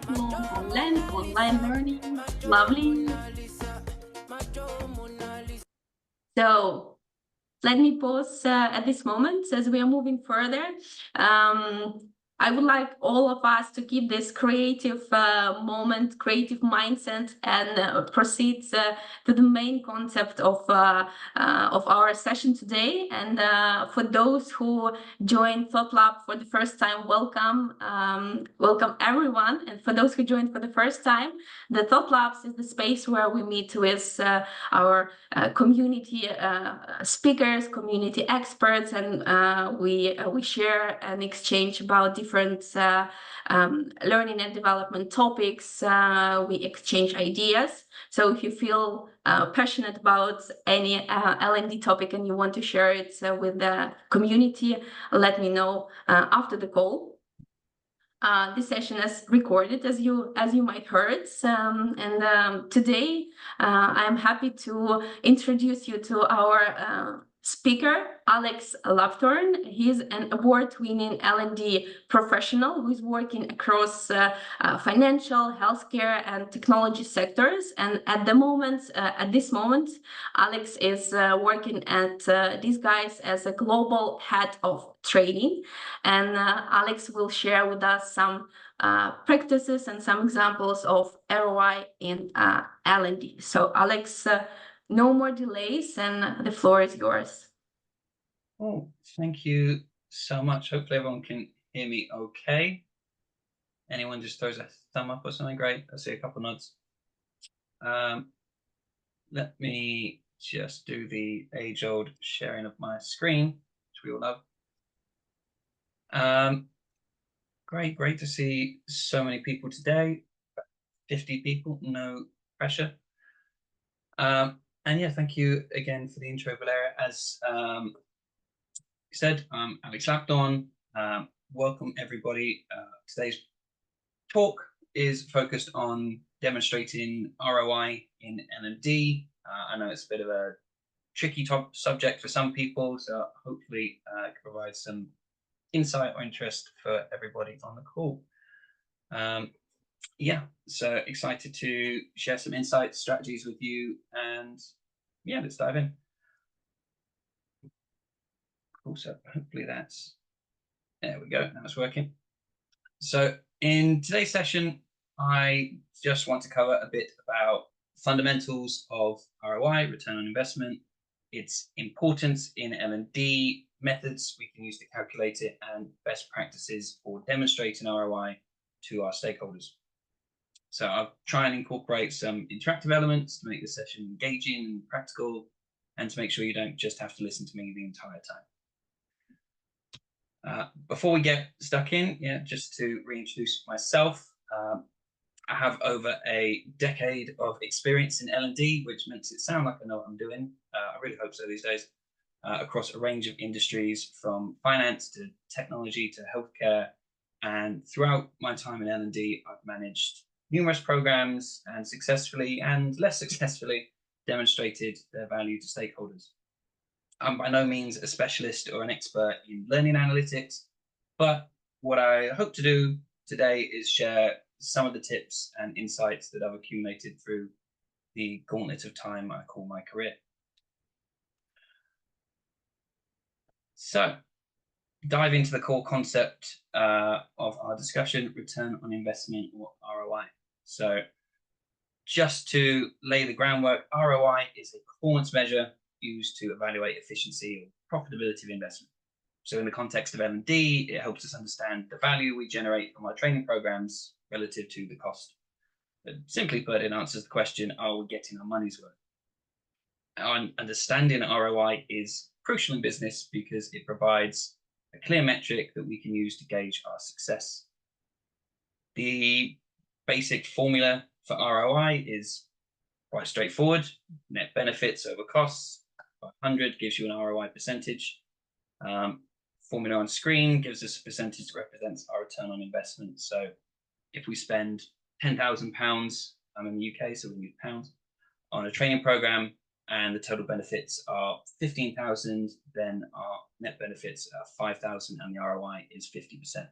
lifelong online learning. Lovely. So let me pause at this moment as we are moving further. I would like all of us to keep this creative moment, creative mindset, and proceed to the main concept of our session today. And for those who joined Thought Lab for the first time, welcome, welcome everyone. And for those who joined for the first time, the Thought Labs is the space where we meet with our community speakers, community experts, and we share and exchange about different learning and development topics. We exchange ideas. So if you feel passionate about any L&D topic and you want to share it with the community, let me know after the call. This session is recorded, as you might heard, and today I'm happy to introduce you to our speaker, Alex Lapthorne. He's an award-winning L&D professional who's working across financial, healthcare, and technology sectors. And at this moment, Alex is working at these guys as a global head of training. And Alex will share with us some practices and some examples of ROI in L&D. So Alex, no more delays, and the floor is yours. Oh, thank you so much. Hopefully everyone can hear me okay. Anyone just throws a thumb up or something? Great. I see a couple nods. Let me just do the age-old sharing of my screen, which we all love. Great to see so many people today. 50 people, no pressure. And yeah, thank you again for the intro, Valeria. As you said, I'm Alex Lapthorne. Welcome everybody. Today's talk is focused on demonstrating ROI in L&D. I know it's a bit of a tricky subject for some people, so hopefully it can provide some insight or interest for everybody on the call. Yeah, so excited to share some insights, strategies with you, and yeah, let's dive in. Cool, so hopefully there we go, now it's working. So in today's session, I just want to cover a bit about fundamentals of ROI, return on investment, its importance in L&D, methods we can use to calculate it, and best practices for demonstrating ROI to our stakeholders. So I'll try and incorporate some interactive elements to make the session engaging and practical, and to make sure you don't just have to listen to me the entire time. Before we get stuck in, just to reintroduce myself, I have over a decade of experience in L&D, which makes it sound like I know what I'm doing. I really hope so these days, across a range of industries from finance to technology to healthcare. And throughout my time in L&D, I've managed numerous programs and successfully and less successfully demonstrated their value to stakeholders. I'm by no means a specialist or an expert in learning analytics, but what I hope to do today is share some of the tips and insights that I've accumulated through the gauntlet of time I call my career. So, dive into the core concept of our discussion, return on investment, or ROI. So just to lay the groundwork, ROI is a performance measure used to evaluate efficiency or profitability of investment. So in the context of L&D, it helps us understand the value we generate from our training programs relative to the cost. But simply put, it answers the question, are we getting our money's worth? And understanding ROI is crucial in business because it provides a clear metric that we can use to gauge our success. The basic formula for ROI is quite straightforward. Net benefits over costs by 100 gives you an ROI percentage. Formula on screen gives us a percentage that represents our return on investment. So if we spend £10,000, I'm in the UK, so we need pounds, on a training program, and the total benefits are 15,000, then our net benefits are 5,000 and the ROI is 50%.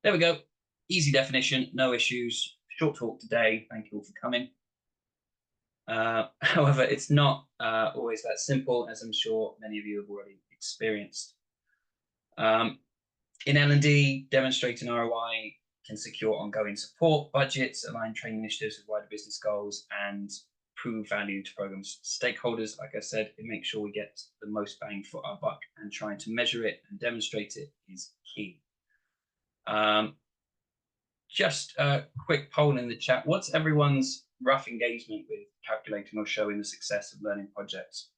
There we go. easy definition, no issues, short talk today. Thank you all for coming. However, it's not always that simple, as I'm sure many of you have already experienced. In L&D, demonstrating ROI can secure ongoing support, budgets, align training initiatives with wider business goals, and prove value to programs stakeholders. Like I said, it makes sure we get the most bang for our buck, and trying to measure it and demonstrate it is key. Just a quick poll in the chat. What's everyone's rough engagement with calculating or showing the success of learning projects?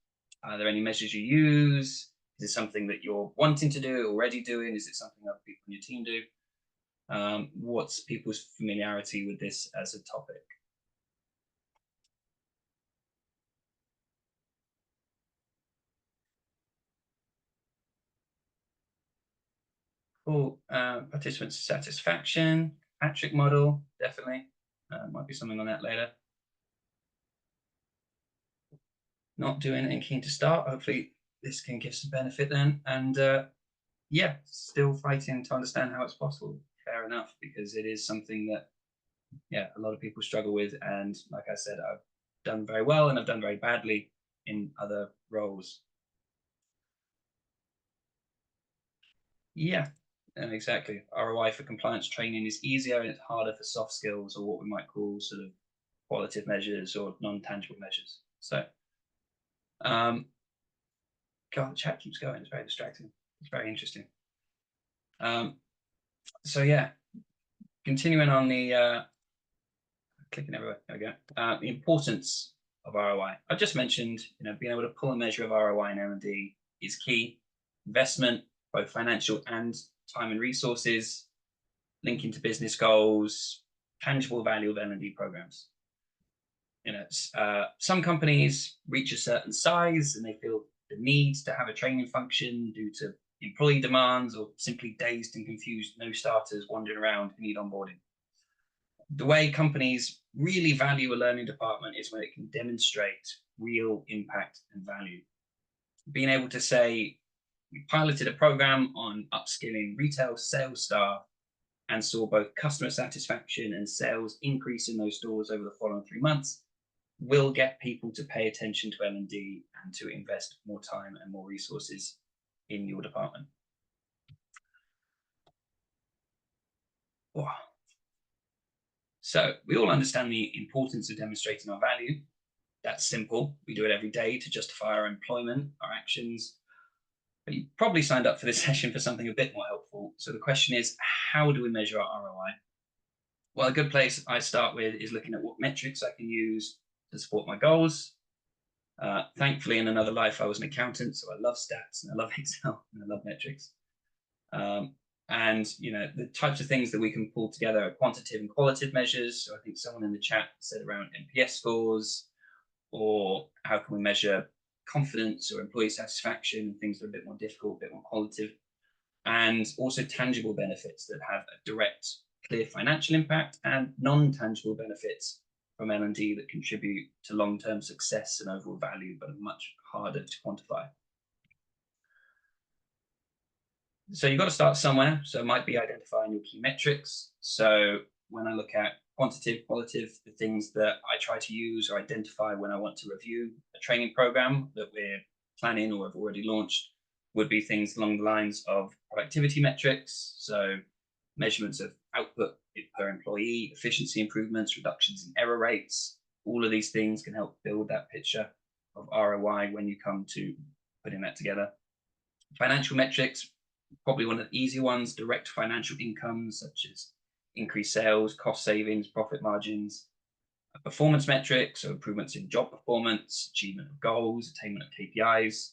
Are there any measures you use? Is it something that you're wanting to do, already doing? Is it something other people on your team do? What's people's familiarity with this as a topic? Cool. Participant satisfaction, Patrick model, definitely. Might be something on that later. Not doing it and keen to start. Hopefully this can give some benefit then. And yeah, still fighting to understand how it's possible. Fair enough, because it is something that, yeah, a lot of people struggle with. And like I said, I've done very well and I've done very badly in other roles. Yeah, exactly. ROI for compliance training is easier and it's harder for soft skills, or what we might call sort of qualitative measures or non-tangible measures. So, God, the chat keeps going. It's very distracting. It's very interesting. So yeah, continuing on the clicking everywhere. There we go. The importance of ROI. I just mentioned, being able to pull a measure of ROI in L&D is key. Investment, both financial and time and resources, linking to business goals, tangible value of L&D programs. Some companies reach a certain size and they feel the need to have a training function due to employee demands, or simply dazed and confused no starters wandering around who need onboarding. The way companies really value a learning department is when it can demonstrate real impact and value. Being able to say, we piloted a program on upskilling retail sales staff and saw both customer satisfaction and sales increase in those stores over the following 3 months, will get people to pay attention to L&D and to invest more time and more resources in your department. Wow. So we all understand the importance of demonstrating our value. That's simple. We do it every day to justify our employment, our actions. But you probably signed up for this session for something a bit more helpful. So the question is, how do we measure our ROI? Well, a good place I start with is looking at what metrics I can use to support my goals. Thankfully, in another life, I was an accountant, so I love stats and I love Excel and I love metrics. And the types of things that we can pull together are quantitative and qualitative measures. So I think someone in the chat said around NPS scores, or how can we measure confidence or employee satisfaction, things that are a bit more difficult, a bit more qualitative, and also tangible benefits that have a direct, clear financial impact, and non-tangible benefits from L&D that contribute to long-term success and overall value, but are much harder to quantify. So you've got to start somewhere. So it might be identifying your key metrics. So when I look at quantitative, qualitative, the things that I try to use or identify when I want to review a training program that we're planning or have already launched would be things along the lines of productivity metrics. So measurements of output per employee, efficiency improvements, reductions in error rates. All of these things can help build that picture of ROI when you come to putting that together. Financial metrics, probably one of the easy ones, direct financial incomes such as increased sales, cost savings, profit margins. Performance metrics, so improvements in job performance, achievement of goals, attainment of KPIs.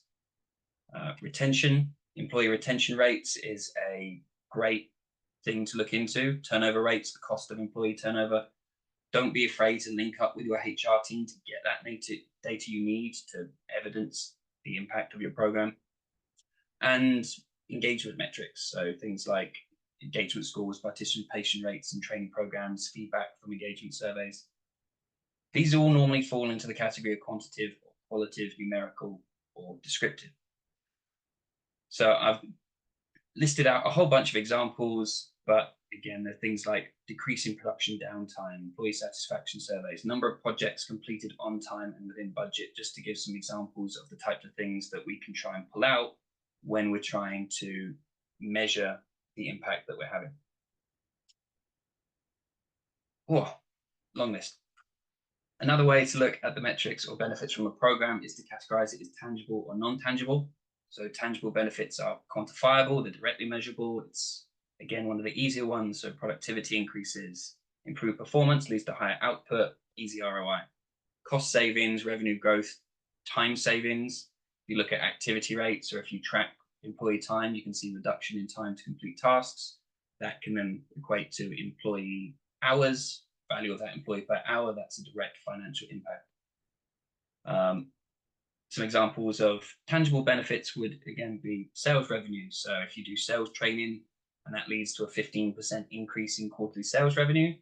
Retention, employee retention rates is a great thing to look into. Turnover rates, the cost of employee turnover. Don't be afraid to link up with your HR team to get that data you need to evidence the impact of your program. And engagement metrics, so things like engagement scores, participation rates in training programs, feedback from engagement surveys. These all normally fall into the category of quantitative, or qualitative, numerical, or descriptive. So I've listed out a whole bunch of examples. But again, there are things like decreasing production downtime, employee satisfaction surveys, number of projects completed on time and within budget, just to give some examples of the types of things that we can try and pull out when we're trying to measure the impact that we're having. Oh, long list. Another way to look at the metrics or benefits from a program is to categorize it as tangible or non-tangible. So tangible benefits are quantifiable, they're directly measurable. It's, again, one of the easier ones. So productivity increases, improved performance leads to higher output, easy ROI. Cost savings, revenue growth, time savings. If you look at activity rates, or if you track employee time, you can see reduction in time to complete tasks. That can then equate to employee hours, value of that employee per hour. That's a direct financial impact. Some examples of tangible benefits would again be sales revenue. So if you do sales training and that leads to a 15% increase in quarterly sales revenue,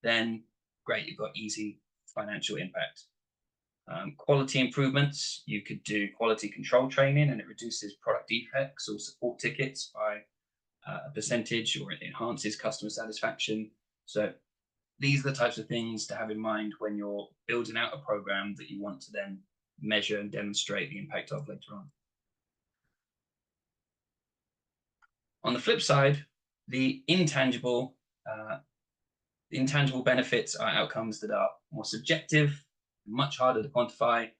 then great, you've got easy financial impact. Quality improvements, you could do quality control training and it reduces product defects or support tickets by a percentage, or it enhances customer satisfaction. So these are the types of things to have in mind when you're building out a program that you want to then measure and demonstrate the impact of later on. On the flip side, the intangible benefits are outcomes that are more subjective, much harder to quantify,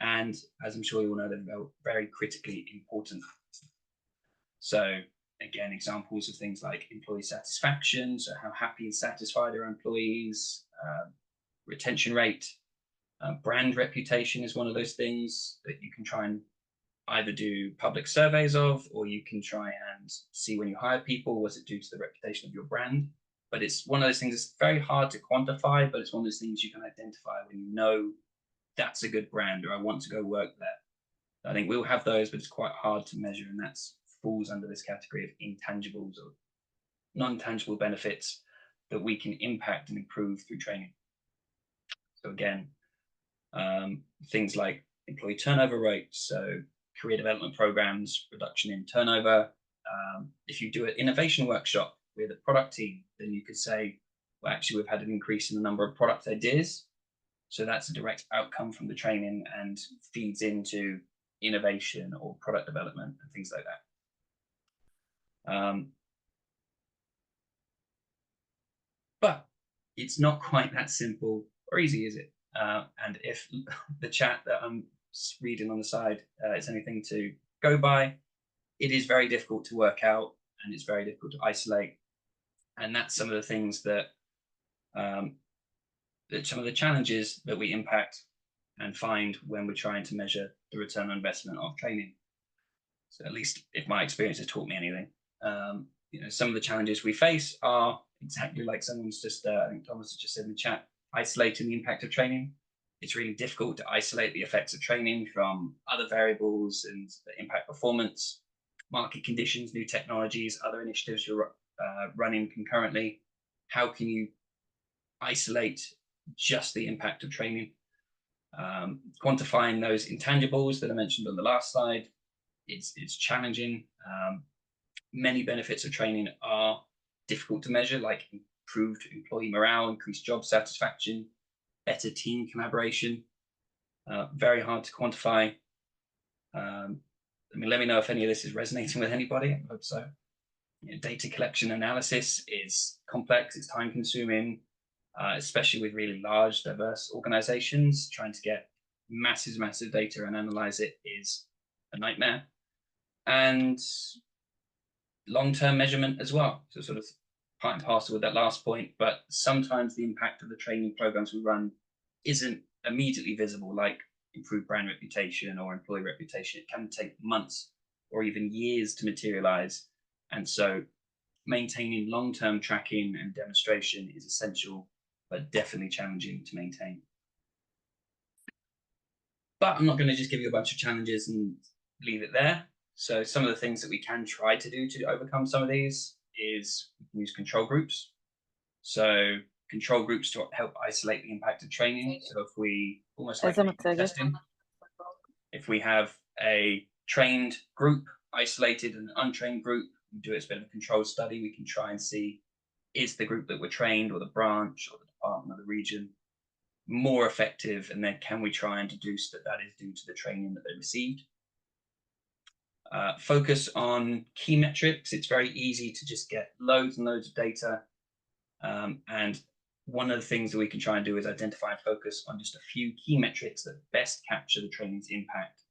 and as I'm sure you all know, they're very critically important. So again, examples of things like employee satisfaction, so how happy and satisfied are employees, retention rate, brand reputation is one of those things that you can try and either do public surveys of, or you can try and see when you hire people, was it due to the reputation of your brand? But it's one of those things that's very hard to quantify, but it's one of those things you can identify when you know that's a good brand, or I want to go work there. I think we'll have those, but it's quite hard to measure, and that falls under this category of intangibles or non-tangible benefits that we can impact and improve through training. So again, things like employee turnover rates, so career development programs, reduction in turnover. If you do an innovation workshop with a product team, then you could say, well, actually, we've had an increase in the number of product ideas. So that's a direct outcome from the training and feeds into innovation or product development and things like that. But it's not quite that simple or easy, is it? And if the chat that I'm reading on the side is anything to go by, it is very difficult to work out and it's very difficult to isolate. And that's some of the things that, some of the challenges that we impact and find when we're trying to measure the return on investment of training. So at least if my experience has taught me anything, some of the challenges we face are exactly like someone's just, I think Thomas has just said in the chat, isolating the impact of training. It's really difficult to isolate the effects of training from other variables and that impact performance, market conditions, new technologies, other initiatives you're running concurrently. How can you isolate just the impact of training? Quantifying those intangibles that I mentioned on the last slide, it's challenging. Many benefits of training are difficult to measure, like improved employee morale, increased job satisfaction, better team collaboration. Very hard to quantify. Let me know if any of this is resonating with anybody. I hope so. Data collection analysis is complex, it's time consuming, especially with really large, diverse organizations. Trying to get massive data and analyze it is a nightmare. And long-term measurement as well. So sort of part and parcel with that last point, but sometimes the impact of the training programs we run isn't immediately visible, like improved brand reputation or employee reputation. It can take months or even years to materialize. And so maintaining long-term tracking and demonstration is essential, but definitely challenging to maintain. But I'm not going to just give you a bunch of challenges and leave it there. So some of the things that we can try to do to overcome some of these is we can use control groups. So control groups to help isolate the impact of training. So if we, almost like testing, if we have a trained group isolated and an untrained group, do it as a bit of a control study. We can try and see, is the group that were trained, or the branch, or the department, or the region more effective, and then can we try and deduce that that is due to the training that they received. Focus on key metrics. It's very easy to just get loads and loads of data, and one of the things that we can try and do is identify and focus on just a few key metrics that best capture the training's impact,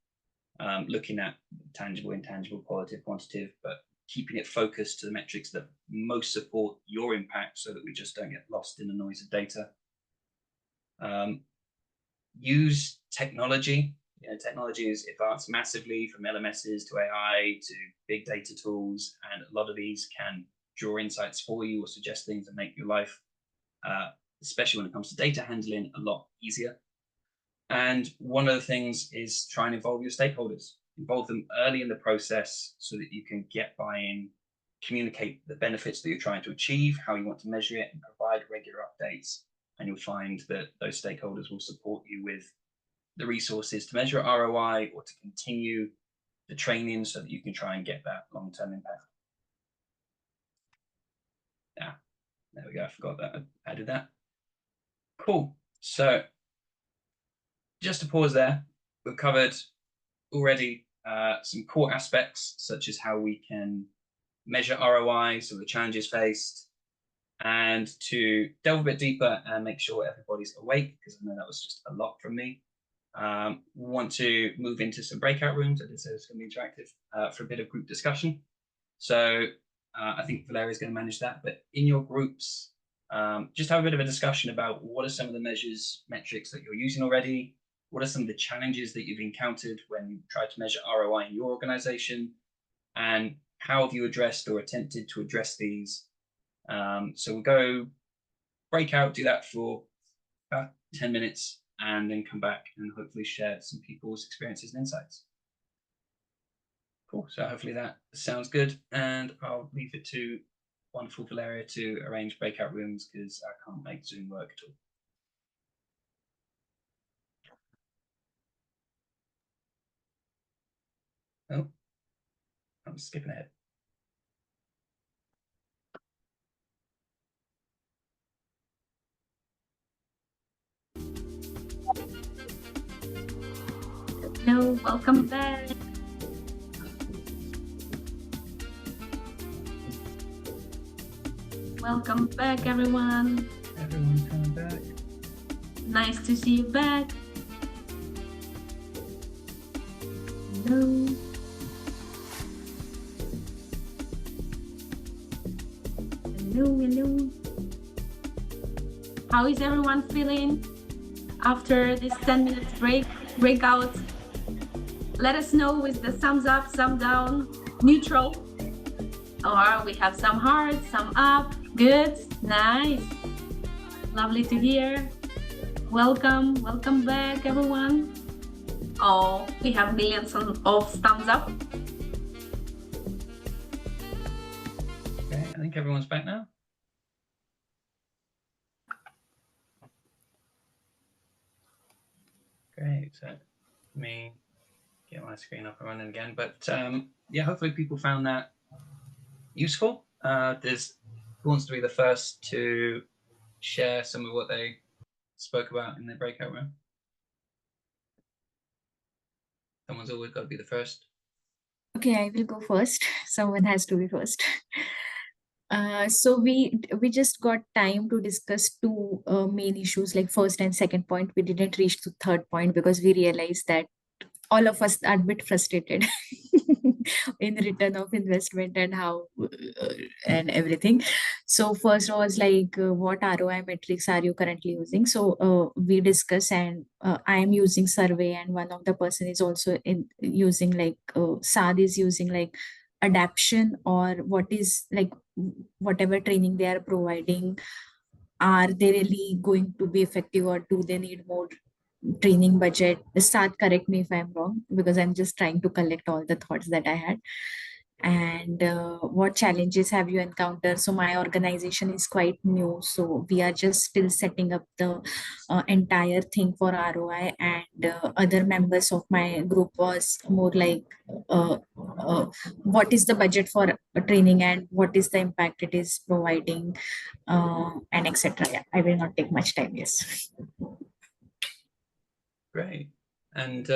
looking at tangible, intangible, qualitative, quantitative, but keeping it focused to the metrics that most support your impact, so that we just don't get lost in the noise of data. Use technology. Technology has advanced massively, from LMSs to AI to big data tools, and a lot of these can draw insights for you or suggest things and make your life, especially when it comes to data handling, a lot easier. And one of the things is try and involve your stakeholders. Involve them early in the process so that you can get buy-in, communicate the benefits that you're trying to achieve, how you want to measure it, and provide regular updates. And you'll find that those stakeholders will support you with the resources to measure ROI or to continue the training so that you can try and get that long-term impact. Yeah, there we go. I forgot that I added that. Cool. So just to pause there, we've covered already some core aspects, such as how we can measure ROI, so the challenges faced, and to delve a bit deeper and make sure everybody's awake, because I know that was just a lot from me. We want to move into some breakout rooms. I did say it's going to be interactive, for a bit of group discussion. So I think Valeria is going to manage that. But in your groups, just have a bit of a discussion about what are some of the metrics that you're using already. What are some of the challenges that you've encountered when you try to measure ROI in your organization? And how have you addressed or attempted to address these? So we'll go breakout, do that for about 10 minutes, and then come back and hopefully share some people's experiences and insights. Cool. So hopefully that sounds good. And I'll leave it to wonderful Valeria to arrange breakout rooms, because I can't make Zoom work at all. Oh, I'm skipping ahead. Hello, welcome back. Welcome back, everyone. Everyone's coming back. Nice to see you back. Hello. Hello. How is everyone feeling after this 10 minutes breakout? Let us know with the thumbs up, thumb down, neutral, or we have some hearts, some up. Good, nice, lovely to hear. Welcome back, everyone. Oh, we have millions of thumbs up. Okay, I think everyone's back now. Great. So let me get my screen up and running again. But yeah, hopefully people found that useful. Who wants to be the first to share some of what they spoke about in the breakout room? Someone's always got to be the first. Okay, I will go first. Someone has to be first. So we just got time to discuss two main issues, like first and second point. We didn't reach to third point because we realized that all of us are a bit frustrated in return of investment and how and everything. So first was like, what ROI metrics are you currently using? So we discuss, and I am using survey, and one of the person is also using like Saad is using like adaption, or what is like whatever training they are providing, are they really going to be effective, or do they need more training budget? Start, correct me if I'm wrong, because I'm just trying to collect all the thoughts that I had. and what challenges have you encountered? So my organization is quite new, so we are just still setting up the entire thing for ROI, and other members of my group was more like what is the budget for training and what is the impact it is providing, and etc. Yeah, I will not take much time. Yes. Great. And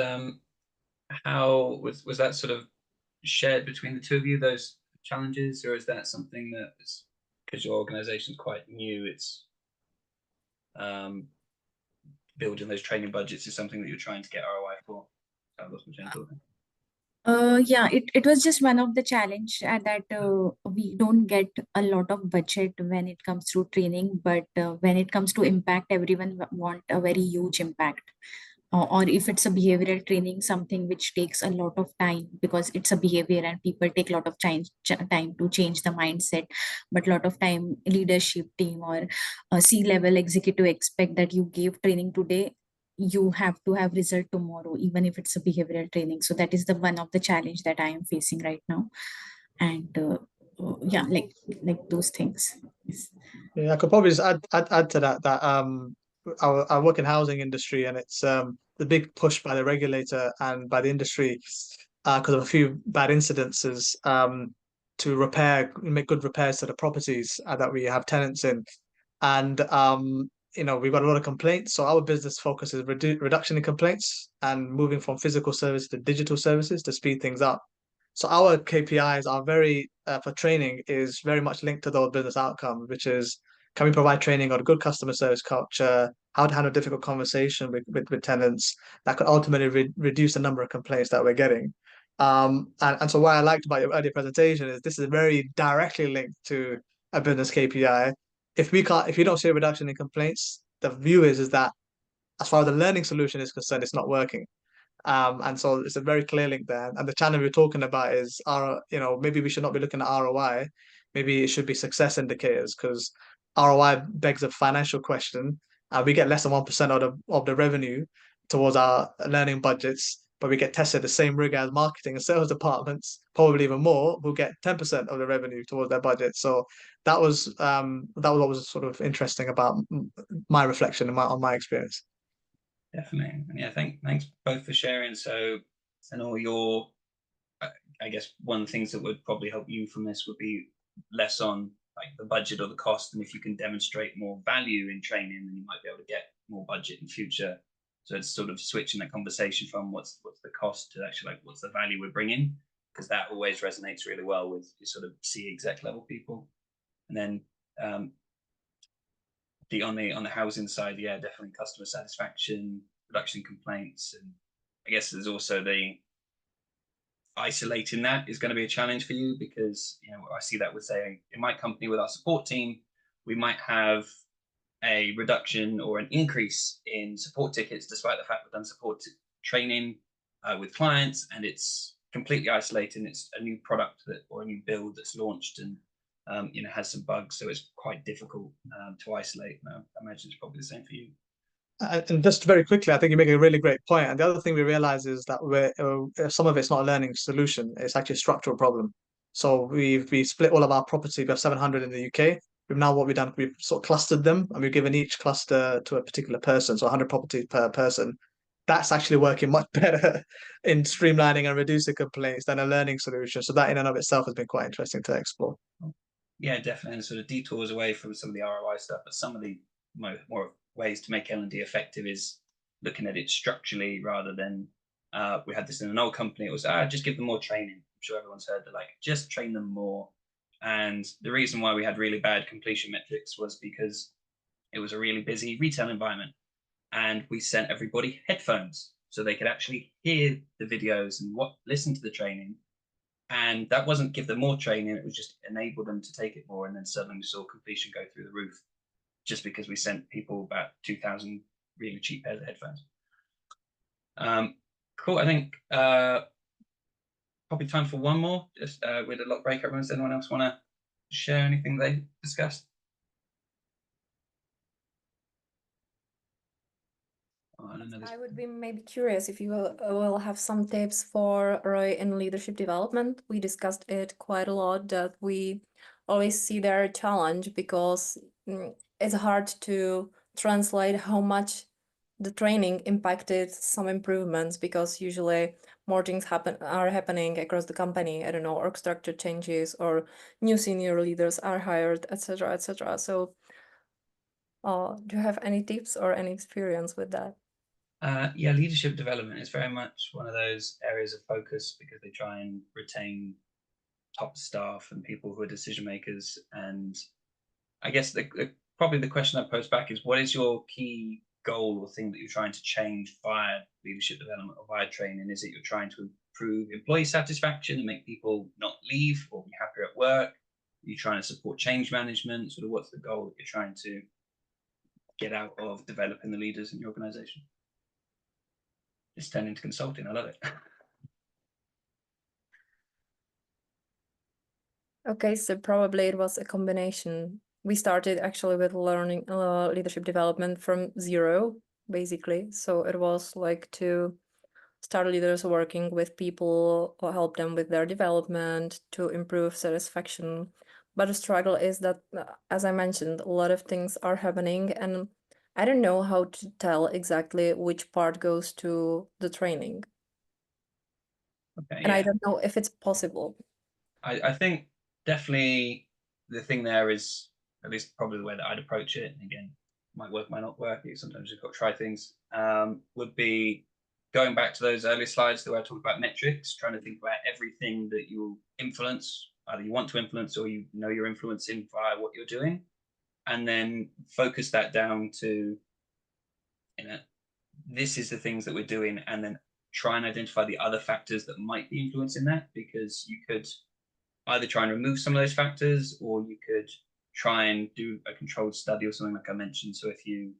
how was that sort of shared between the two of you, those challenges, or is that something that is, because your organization is quite new, it's building those training budgets is something that you're trying to get ROI for? I lost my train of thought there. Yeah, it was just one of the challenge that we don't get a lot of budget when it comes to training, but when it comes to impact, everyone want a very huge impact. Or if it's a behavioral training, something which takes a lot of time because it's a behavior and people take a lot of time to change the mindset. But a lot of time, leadership team or a C-level executive expect that you give training today, you have to have result tomorrow, even if it's a behavioral training. So that is the one of the challenge that I am facing right now. And yeah, like those things. Yes. Yeah, I could probably just add to that I work in housing industry, and it's the big push by the regulator and by the industry because of a few bad incidences to make good repairs to the properties that we have tenants in, and we've got a lot of complaints. So our business focus is reduction in complaints and moving from physical services to digital services to speed things up. So our KPIs are very for training is very much linked to those business outcomes, which is can we provide training on a good customer service culture, how to handle difficult conversation with tenants that could ultimately reduce the number of complaints that we're getting. And so what I liked about your earlier presentation is this is very directly linked to a business KPI. If you don't see a reduction in complaints, the view is that as far as the learning solution is concerned, it's not working. And so it's a very clear link there. And the channel we're talking about is maybe we should not be looking at ROI. Maybe it should be success indicators because ROI begs a financial question. We get less than 1% of the revenue towards our learning budgets, but we get tested the same rigor as marketing and sales departments, probably even more, who get 10% of the revenue towards their budget. So that was what was sort of interesting about my reflection and on my experience. Definitely. And yeah, thanks both for sharing. So, and all your, I guess one of the things that would probably help you from this would be less on like the budget or the cost. And if you can demonstrate more value in training, then you might be able to get more budget in future. So it's sort of switching that conversation from what's the cost to actually like what's the value we're bringing, because that always resonates really well with your sort of C exec level people. And then on the housing side, yeah, definitely customer satisfaction, reduction in complaints, and I guess there's also the isolating that is going to be a challenge for you because I see that with saying in my company with our support team, we might have a reduction or an increase in support tickets despite the fact we've done support training with clients and it's completely isolated. It's a new product or a new build that's launched and has some bugs, so it's quite difficult to isolate. I imagine it's probably the same for you. And just very quickly, I think you make a really great point. And the other thing we realize is that some of it's not a learning solution; it's actually a structural problem. So we split all of our property. We have 700 in the UK. What we've done, we've sort of clustered them, and we've given each cluster to a particular person. So 100 properties per person. That's actually working much better in streamlining and reducing complaints than a learning solution. So that in and of itself has been quite interesting to explore. Yeah, definitely, and sort of detours away from some of the ROI stuff, but some of the more ways to make L&D effective is looking at it structurally rather than we had this in an old company. It was just give them more training. I'm sure everyone's heard that, like just train them more. And the reason why we had really bad completion metrics was because it was a really busy retail environment, and we sent everybody headphones so they could actually hear the videos and listen to the training. And that wasn't give them more training, it was just enable them to take it more. And then suddenly we saw completion go through the roof just because we sent people about 2,000 really cheap pairs of headphones. Cool. I think probably time for one more. Just with a lot of breakout rooms. Anyone else want to share anything they discussed? I don't know this. I would be maybe curious if you will have some tips for ROI in leadership development. We discussed it quite a lot, that we always see their challenge because it's hard to translate how much the training impacted some improvements, because usually more things are happening across the company. I don't know, org structure changes or new senior leaders are hired, etc., etc. So, do you have any tips or any experience with that? Yeah, leadership development is very much one of those areas of focus because they try and retain top staff and people who are decision makers. And I guess probably the question I pose back is, what is your key goal or thing that you're trying to change via leadership development or via training? Is it you're trying to improve employee satisfaction and make people not leave or be happier at work? Are you trying to support change management? Sort of what's the goal that you're trying to get out of developing the leaders in your organization? It's turned into consulting. I love it. Okay, so probably it was a combination. We started actually with learning leadership development from zero, basically. So it was like to start leaders working with people or help them with their development to improve satisfaction. But the struggle is that, as I mentioned, a lot of things are happening, and I don't know how to tell exactly which part goes to the training. Okay, And yeah. I don't know if it's possible. I think definitely the thing there is, at least probably the way that I'd approach it, and again, might work, might not work, sometimes you've got to try things, would be going back to those earlier slides where I talked about metrics, trying to think about everything that you influence, either you want to influence or you know you're influencing via what you're doing, and then focus that down to, this is the things that we're doing, and then try and identify the other factors that might be influencing that, because you could either try and remove some of those factors, or you could try and do a controlled study or something like I mentioned. So if you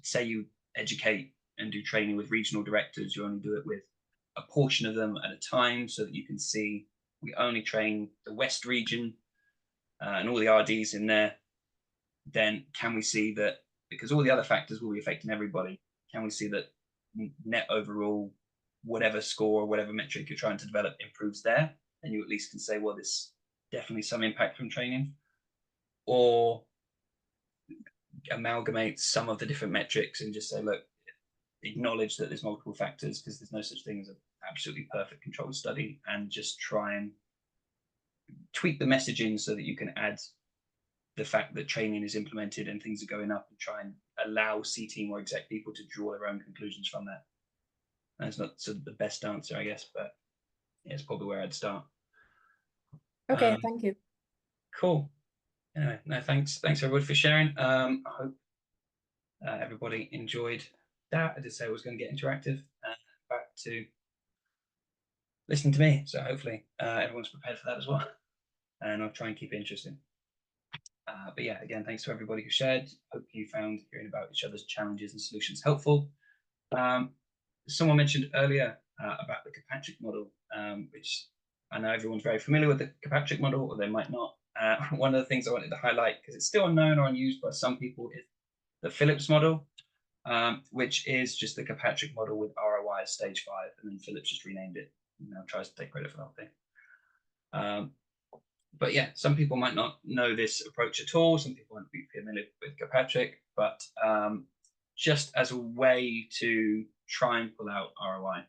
say you educate and do training with regional directors, you only do it with a portion of them at a time, so that you can see we only train the West region and all the RDs in there. Then can we see that, because all the other factors will be affecting everybody, can we see that net overall, whatever score or whatever metric you're trying to develop improves there? And you at least can say, well, there's definitely some impact from training. Or amalgamate some of the different metrics and just say, look, acknowledge that there's multiple factors, because there's no such thing as an absolutely perfect controlled study, and just try and tweak the messaging so that you can add the fact that training is implemented and things are going up, and try and allow C-team or exec people to draw their own conclusions from that. That's not sort of the best answer, I guess, but yeah, it's probably where I'd start. Okay, thank you. Cool. Anyway, no, thanks everybody for sharing. I hope everybody enjoyed that. I did say I was going to get interactive. Back to listening to me, so hopefully everyone's prepared for that as well, and I'll try and keep it interesting. But yeah, again, thanks to everybody who shared. Hope you found hearing about each other's challenges and solutions helpful. Someone mentioned earlier about the Kirkpatrick model, which I know everyone's very familiar with the Kirkpatrick model, or they might not. One of the things I wanted to highlight, because it's still unknown or unused by some people, is the Phillips model, which is just the Kirkpatrick model with ROI as stage 5, and then Phillips just renamed it. Now tries to take credit for the whole thing. But yeah, some people might not know this approach at all. Some people won't be familiar with Kirkpatrick, but just as a way to try and pull out ROI.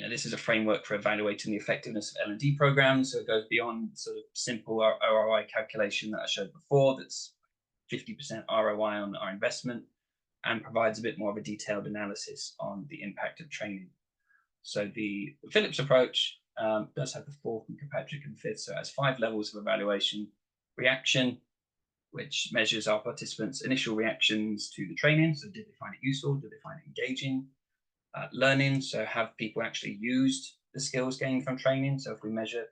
This is a framework for evaluating the effectiveness of L&D programs. So it goes beyond sort of simple ROI calculation that I showed before. That's 50% ROI on our investment, and provides a bit more of a detailed analysis on the impact of training. So the Phillips approach does have the 4th and Kirkpatrick and 5th. So it has 5 levels of evaluation. Reaction, which measures our participants' initial reactions to the training. So did they find it useful? Did they find it engaging? Learning, so have people actually used the skills gained from training? So if we measure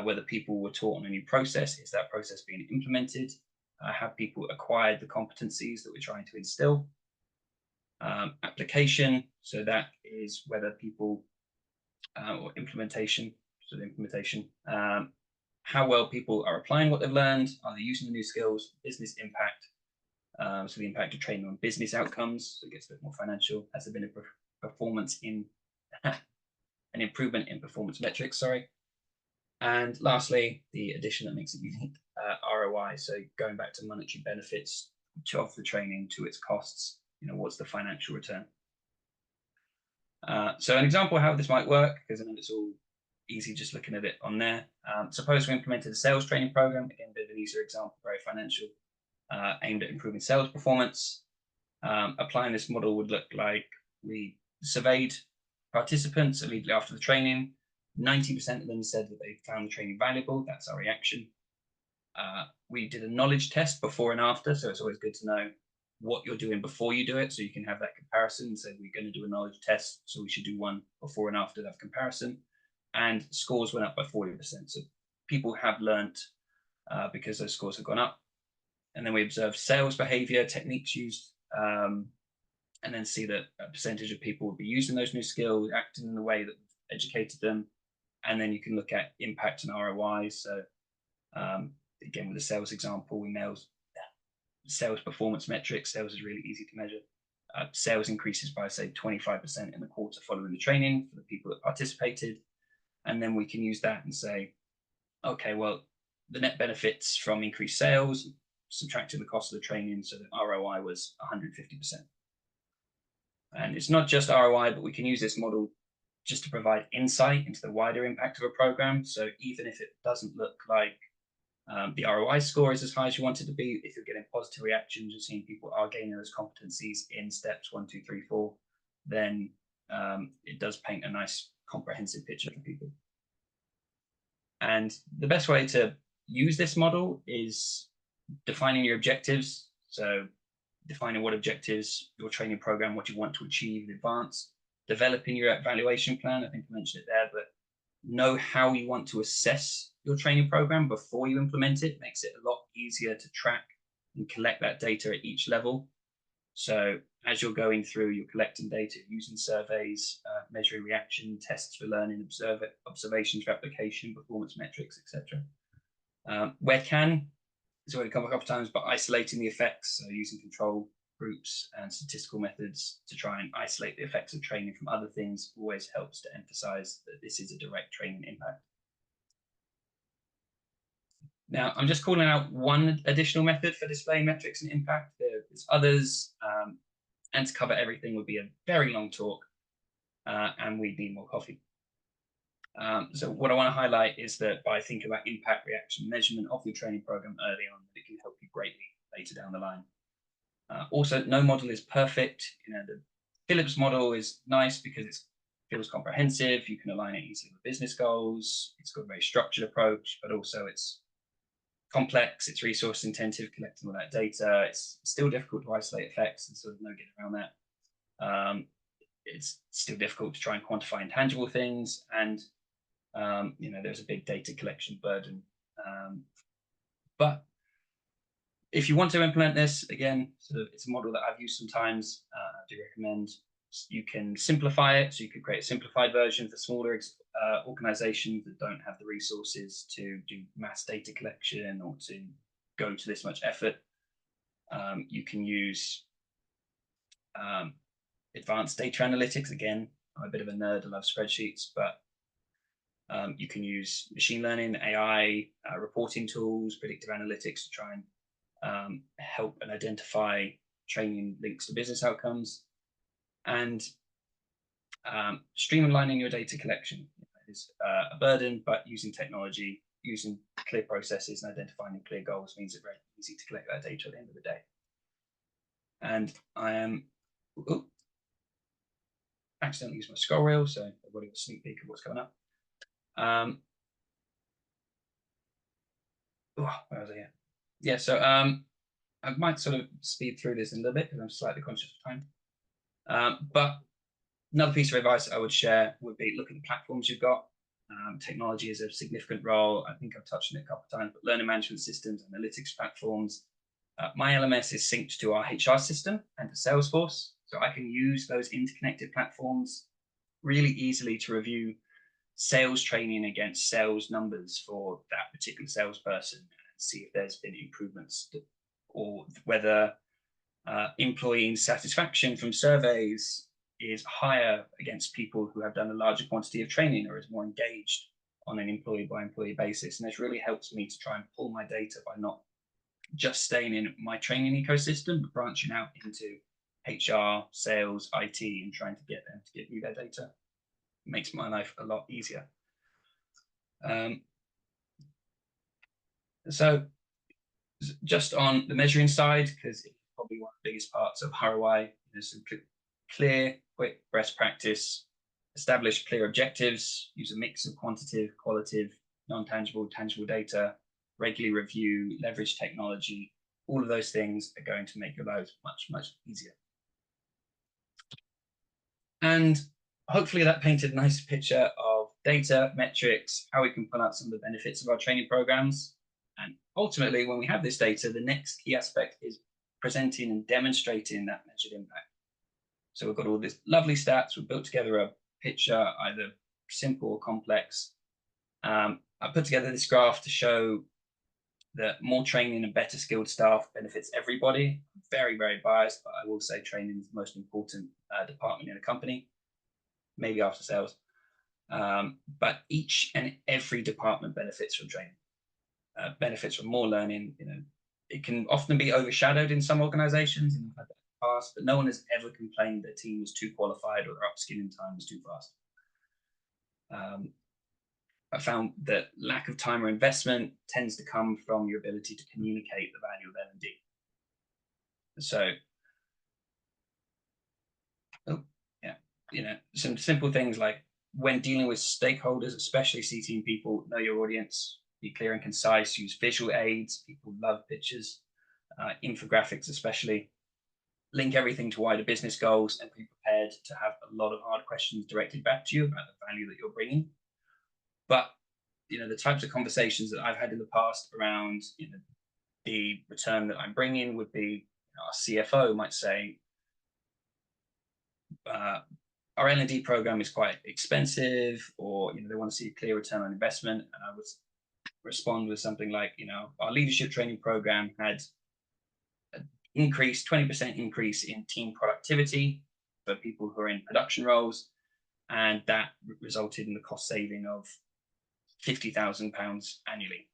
whether people were taught on a new process, is that process being implemented? Have people acquired the competencies that we're trying to instill? Application, so that is whether people, or implementation, how well people are applying what they've learned, are they using the new skills, business impact, So the impact of training on business outcomes, so it gets a bit more financial. Has there been a performance in an improvement in performance metrics? Sorry. And lastly, the addition that makes it unique, ROI. So going back to monetary benefits of the training to its costs, what's the financial return? So an example of how this might work, because I know it's all easy just looking at it on there. Suppose we implemented a sales training program, again, a bit of an easier example, very financial, aimed at improving sales performance. Applying this model would look like we surveyed participants immediately after the training. 90% of them said that they found the training valuable. That's our reaction. We did a knowledge test before and after, so it's always good to know what you're doing before you do it, so you can have that comparison. So we're going to do a knowledge test, so we should do one before and after that comparison. And scores went up by 40%. So people have learnt because those scores have gone up. And then we observed sales behavior, techniques used, and then see that a percentage of people would be using those new skills, acting in the way that we've educated them. And then you can look at impact and ROI. So again, with the sales example, we nailed sales performance metrics. Sales is really easy to measure. Sales increases by, say, 25% in the quarter following the training for the people that participated. And then we can use that and say, okay, well, the net benefits from increased sales, subtracting the cost of the training, so the ROI was 150%. And it's not just ROI, but we can use this model just to provide insight into the wider impact of a program. So even if it doesn't look like the ROI score is as high as you want it to be, if you're getting positive reactions, you're seeing people are gaining those competencies in steps 1, 2, 3, 4, then it does paint a nice comprehensive picture for people. And the best way to use this model is defining your objectives. So defining what objectives your training program, what you want to achieve in advance, developing your evaluation plan. I think I mentioned it there, but know how you want to assess your training program before you implement it. Makes it a lot easier to track and collect that data at each level. So as you're going through, you're collecting data, using surveys, measuring reaction, tests for learning, observations for application, performance metrics, etc. Where can, it's already come a couple of times, but isolating the effects, so using control groups and statistical methods to try and isolate the effects of training from other things always helps to emphasize that this is a direct training impact. Now, I'm just calling out one additional method for displaying metrics and impact. There's others, and to cover everything would be a very long talk, and we'd need more coffee. So what I want to highlight is that by thinking about impact, reaction, measurement of your training program early on, it can help you greatly later down the line. Also, no model is perfect. The Phillips model is nice because it feels comprehensive. You can align it easily with business goals. It's got a very structured approach, but also it's complex, it's resource intensive, collecting all that data. It's still difficult to isolate effects, and sort of no getting around that. It's still difficult to try and quantify intangible things, and there's a big data collection burden. But if you want to implement this, again, it's a model that I've used sometimes. I do recommend you can simplify it, so you could create a simplified version for smaller organizations that don't have the resources to do mass data collection or to go to this much effort. You can use advanced data analytics. Again, I'm a bit of a nerd, I love spreadsheets, but you can use machine learning, AI, reporting tools, predictive analytics to try and help and identify training links to business outcomes. And streamlining your data collection is a burden, but using technology, using clear processes and identifying clear goals means it's very easy to collect that data at the end of the day. And I am accidentally used my scroll reel, so everybody got a sneak peek of what's coming up. Where was I here? Yeah, so I might sort of speed through this in a little bit because I'm slightly conscious of time. But another piece of advice I would share would be look at the platforms you've got. Technology is a significant role. I think I've touched on it a couple of times, but learning management systems, analytics platforms. My LMS is synced to our HR system and to Salesforce, so I can use those interconnected platforms really easily to review sales training against sales numbers for that particular salesperson and see if there's been improvements or whether Employee satisfaction from surveys is higher against people who have done a larger quantity of training or is more engaged on an employee by employee basis. And this really helps me to try and pull my data by not just staying in my training ecosystem, but branching out into HR, sales, IT, and trying to get them to give me their data. It makes my life a lot easier. So just on the measuring side, because it's probably one of the biggest parts of ROI, some clear, quick best practice, establish clear objectives, use a mix of quantitative, qualitative, non-tangible, tangible data, regularly review, leverage technology. All of those things are going to make your lives much, much easier. And hopefully that painted a nice picture of data, metrics, how we can pull out some of the benefits of our training programs. And ultimately, when we have this data, the next key aspect is presenting and demonstrating that measured impact. So we've got all these lovely stats. We've built together a picture, either simple or complex. I put together this graph to show that more training and better skilled staff benefits everybody. I'm very, very biased, but I will say training is the most important department in a company, maybe after sales. But each and every department benefits from training, benefits from more learning. It can often be overshadowed in some organizations, and I've had that in the past, but no one has ever complained their team was too qualified or their upskilling time was too fast. I found that lack of time or investment tends to come from your ability to communicate the value of L&D. So, some simple things like when dealing with stakeholders, especially C-team people, know your audience, be clear and concise, use visual aids. People love pictures, infographics especially. Link everything to wider business goals and be prepared to have a lot of hard questions directed back to you about the value that you're bringing. But the types of conversations that I've had in the past around the return that I'm bringing would be our CFO might say, our L&D program is quite expensive, or they want to see a clear return on investment. And I would respond with something like, our leadership training program had an increase, 20% increase in team productivity for people who are in production roles, and that resulted in the cost saving of £50,000 annually.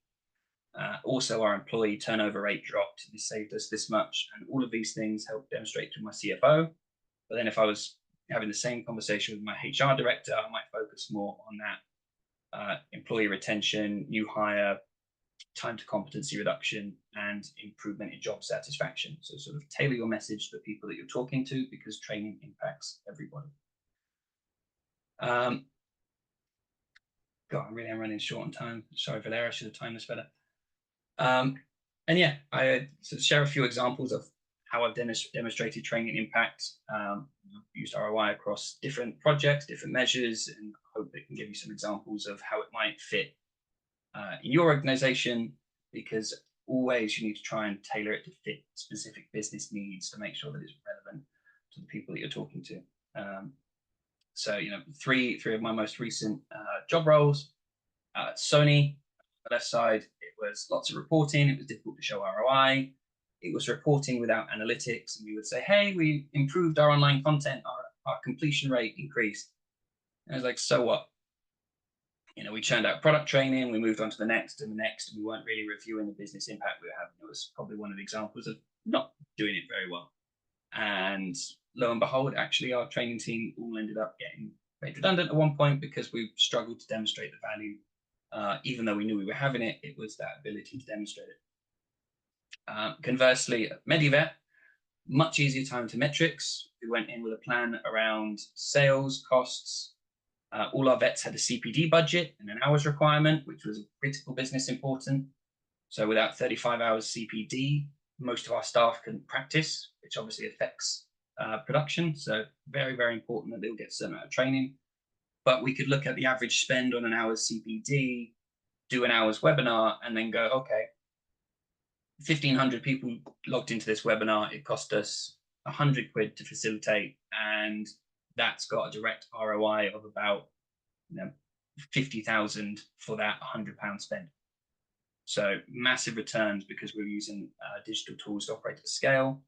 Also, our employee turnover rate dropped. This saved us this much, and all of these things helped demonstrate to my CFO. But then if I was having the same conversation with my HR director, I might focus more on that employee retention, new hire, time to competency reduction, and improvement in job satisfaction. So sort of tailor your message to the people that you're talking to, because training impacts everybody. God, I really am running short on time. Sorry, Valera, I should have timed this better. And yeah, I share a few examples of how I've demonstrated training impact. I've used ROI across different projects, different measures, and I hope it can give you some examples of how it might fit in your organization, because always you need to try and tailor it to fit specific business needs to make sure that it's relevant to the people that you're talking to. So, three of my most recent job roles. Sony, on the left side, it was lots of reporting. It was difficult to show ROI. It was reporting without analytics. And we would say, hey, we improved our online content. Our completion rate increased. And I was like, so what? We churned out product training. We moved on to the next and the next. And we weren't really reviewing the business impact we were having. It was probably one of the examples of not doing it very well. And lo and behold, actually, our training team all ended up getting made redundant at one point because we struggled to demonstrate the value. Even though we knew we were having it, it was that ability to demonstrate it. Conversely, at Medivet, much easier time to metrics. We went in with a plan around sales, costs. All our vets had a CPD budget and an hours requirement, which was critical business important. So without 35 hours CPD, most of our staff couldn't practice, which obviously affects production. So very, very important that they'll get a certain amount of training. But we could look at the average spend on an hour's CPD, do an hour's webinar, and then go, okay, 1,500 people logged into this webinar. It cost us 100 quid to facilitate, and that's got a direct ROI of about 50,000 for that £100 spend. So massive returns because we're using digital tools to operate at scale.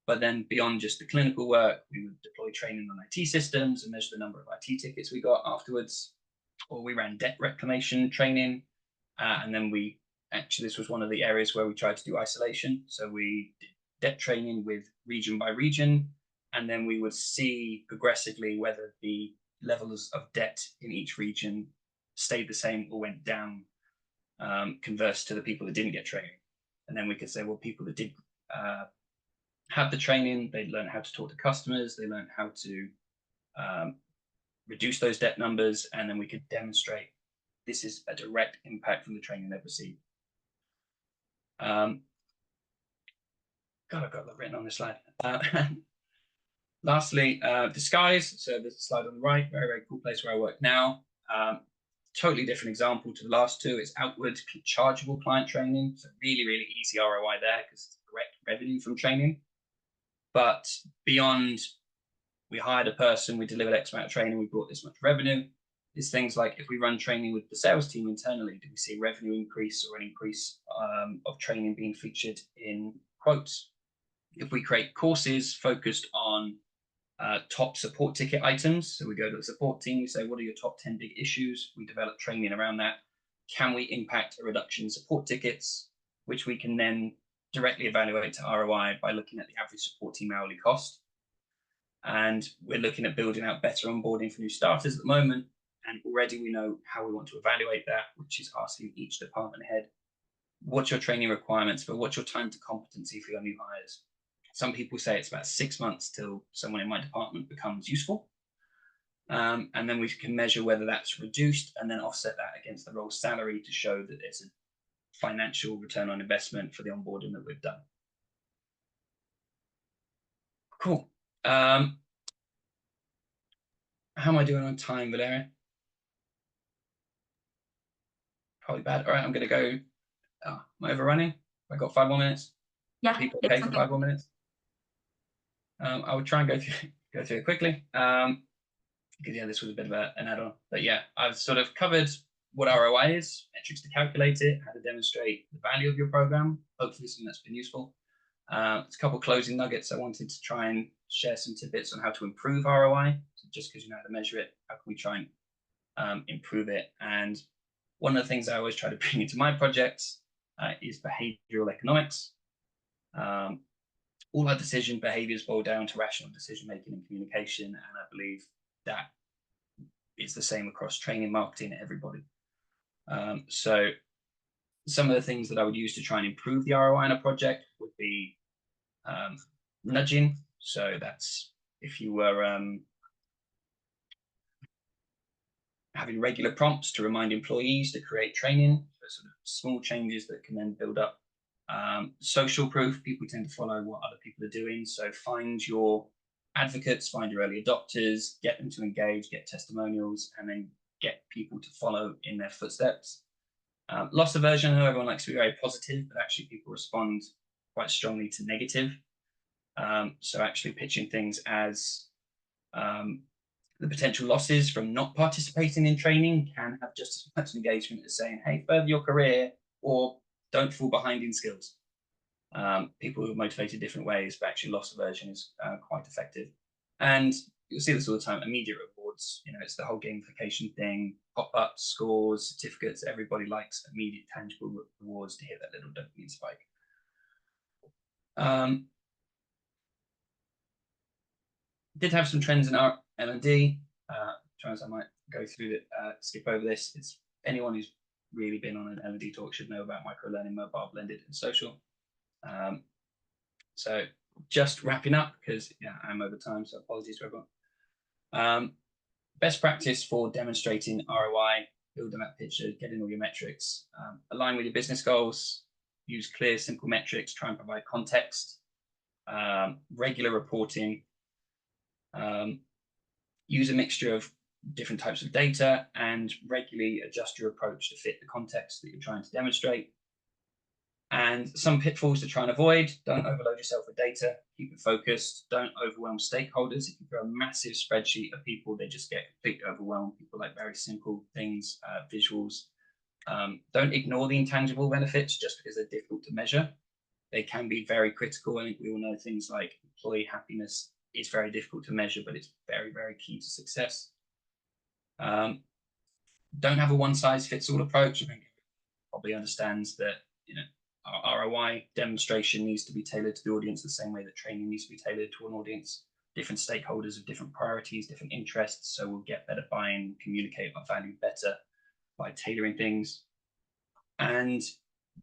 But then beyond just the clinical work, we would deploy training on IT systems and measure the number of IT tickets we got afterwards. Or we ran debt reclamation training. And then this was one of the areas where we tried to do isolation. So we did debt training with region by region, and then we would see progressively whether the levels of debt in each region stayed the same or went down, converse to the people that didn't get training. And then we could say, well, people that did have the training, they learned how to talk to customers, they learned how to reduce those debt numbers, and then we could demonstrate this is a direct impact from the training they've received. God, I've got that written on this slide. Lastly, Disguise. So there's a slide on the right, very, very cool place where I work now. Totally different example to the last two. It's outward chargeable client training. So really, really easy ROI there because it's direct revenue from training. But beyond, we hired a person, we delivered X amount of training, we brought this much revenue. It's things like if we run training with the sales team internally, do we see revenue increase or an increase of training being featured in quotes? If we create courses focused on top support ticket items, so we go to the support team, we say, what are your top 10 big issues? We develop training around that. Can we impact a reduction in support tickets, which we can then directly evaluate to ROI by looking at the average support team hourly cost? And we're looking at building out better onboarding for new starters at the moment. And already we know how we want to evaluate that, which is asking each department head, what's your training requirements, but what's your time to competency for your new hires? Some people say it's about 6 months till someone in my department becomes useful. And then we can measure whether that's reduced and then offset that against the role salary to show that there's a financial return on investment for the onboarding that we've done. Cool. How am I doing on time, Valeria? Probably bad. All right, I'm going to go. Am I overrunning? I got 5 more minutes. Yeah, People okay for 5 more minutes? I would try and go through it quickly. Because yeah, this was a bit of an add-on. But yeah, I've sort of covered what ROI is, metrics to calculate it, how to demonstrate the value of your program. Hopefully something that's been useful. There's a couple of closing nuggets. I wanted to try and share some tidbits on how to improve ROI. So just because you know how to measure it, how can we try and improve it? And one of the things I always try to bring into my projects is behavioral economics. All our decision behaviors boil down to rational decision making and communication, and I believe that is the same across training, marketing, everybody. So some of the things that I would use to try and improve the ROI in a project would be nudging. So that's if you were having regular prompts to remind employees to create training, so sort of small changes that can then build up. Social proof, people tend to follow what other people are doing. So find your advocates, find your early adopters, get them to engage, get testimonials, and then get people to follow in their footsteps. Loss aversion, I know everyone likes to be very positive, but actually people respond quite strongly to negative. So actually pitching things as the potential losses from not participating in training can have just as much engagement as saying, hey, further your career or don't fall behind in skills. People who are motivated different ways, but actually loss aversion is quite effective. And you'll see this all the time, immediate rewards. You know, it's the whole gamification thing, pop-ups, scores, certificates. Everybody likes immediate tangible rewards to hit that little dopamine spike. Did have some trends in our L&D. Trends I might go through that, skip over this. It's anyone who's really been on an L&D talk should know about micro-learning, mobile, blended, and social. So just wrapping up, because yeah, I'm over time, so apologies to everyone. Best practice for demonstrating ROI, building that picture, getting all your metrics, align with your business goals, use clear, simple metrics, try and provide context, regular reporting, use a mixture of different types of data, and regularly adjust your approach to fit the context that you're trying to demonstrate. And some pitfalls to try and avoid: don't overload yourself with data, keep it focused, don't overwhelm stakeholders. If you throw a massive spreadsheet of people, they just get completely overwhelmed. People like very simple things, visuals. Don't ignore the intangible benefits just because they're difficult to measure. they can be very critical. I think we all know things like employee happiness is very difficult to measure, but it's very, very key to success. Don't have a one-size-fits-all approach. I think everyone probably understands that, you know, our ROI demonstration needs to be tailored to the audience the same way that training needs to be tailored to an audience. Different stakeholders have different priorities, different interests, so we'll get better buy-in, communicate our value better by tailoring things. And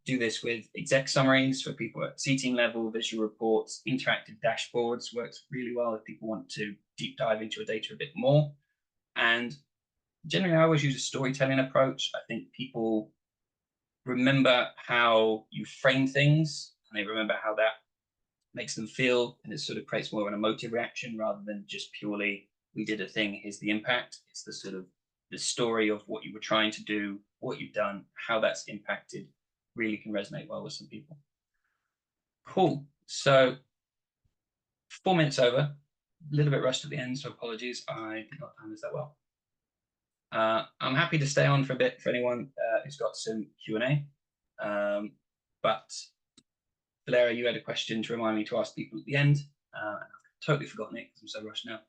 do this with exec summaries for people at C-team level, visual reports, interactive dashboards works really well if people want to deep dive into a data a bit more. And generally, I always use a storytelling approach. I think people remember how you frame things, and they remember how that makes them feel, and it sort of creates more of an emotive reaction rather than just purely, we did a thing, here's the impact. It's the sort of the story of what you were trying to do, what you've done, how that's impacted, really can resonate well with some people. Cool. So 4 minutes over, a little bit rushed at the end, so apologies. I did not time this that well. I'm happy to stay on for a bit for anyone who's got some Q&A. But Valeria, you had a question to remind me to ask people at the end. I've totally forgotten it because I'm so rushed now.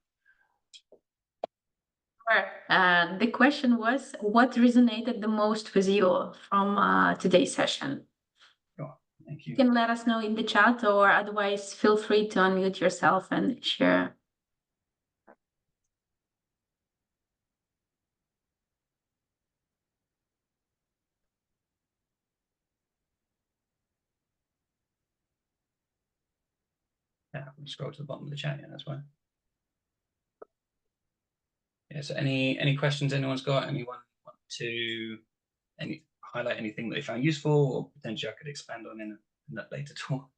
The question was, what resonated the most with you from today's session? Oh, thank you. You can let us know in the chat, or otherwise feel free to unmute yourself and share. Yeah, we'll scroll to the bottom of the chat, yeah, that's fine. Yeah, so any questions anyone's got? Anyone want to highlight anything that they found useful, or potentially I could expand on in that later talk?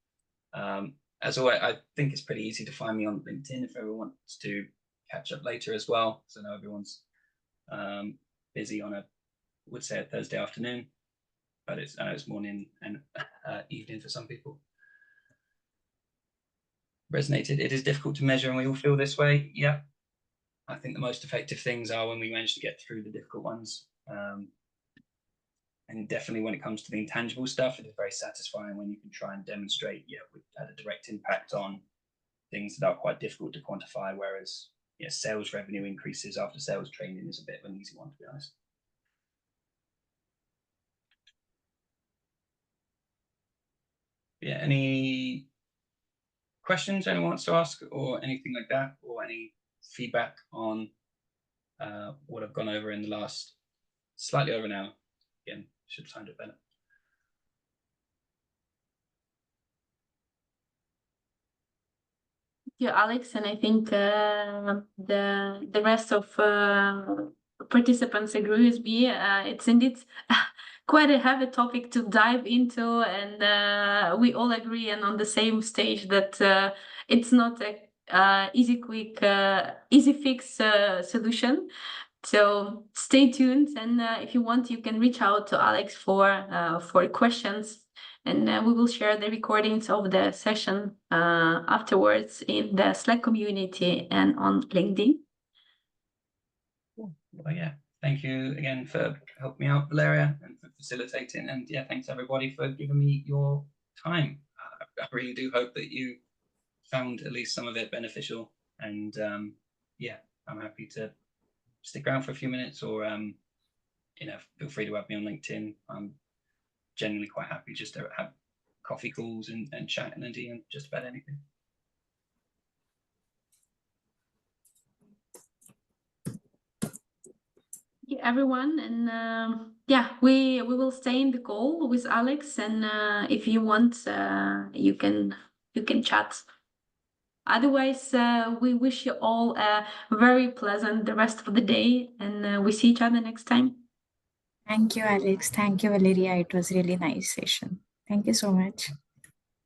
As always, I think it's pretty easy to find me on LinkedIn if everyone wants to catch up later as well. So I know everyone's busy on would say a Thursday afternoon, but I know it's morning and evening for some people. Resonated. It is difficult to measure, and we all feel this way. Yeah. I think the most effective things are when we manage to get through the difficult ones. And definitely when it comes to the intangible stuff, it is very satisfying when you can try and demonstrate, yeah, we've had a direct impact on things that are quite difficult to quantify, whereas, yeah, sales revenue increases after sales training is a bit of an easy one, to be honest. Yeah, any questions anyone wants to ask or anything like that, or any feedback on what I've gone over in the last slightly over an hour? Again, should have timed it better. Yeah, Alex, and I think the rest of participants agree with me. It's indeed quite a heavy topic to dive into, and we all agree and on the same stage that it's not a easy, quick, easy fix solution. So stay tuned, and if you want, you can reach out to Alex for questions, and we will share the recordings of the session afterwards in the Slack community and on LinkedIn. Cool. Well, yeah, thank you again for helping me out, Valeria, and for facilitating. And yeah, thanks everybody for giving me your time. I really do hope that you found at least some of it beneficial. And yeah, I'm happy to stick around for a few minutes, or you know, feel free to add me on LinkedIn. I'm generally quite happy just to have coffee calls and chat and on just about anything. Yeah, everyone, and yeah, we will stay in the call with Alex, and if you want, you can chat. Otherwise, we wish you all a very pleasant the rest of the day, and we see each other next time. Thank you, Alex. Thank you, Valeria. It was really nice session. Thank you so much.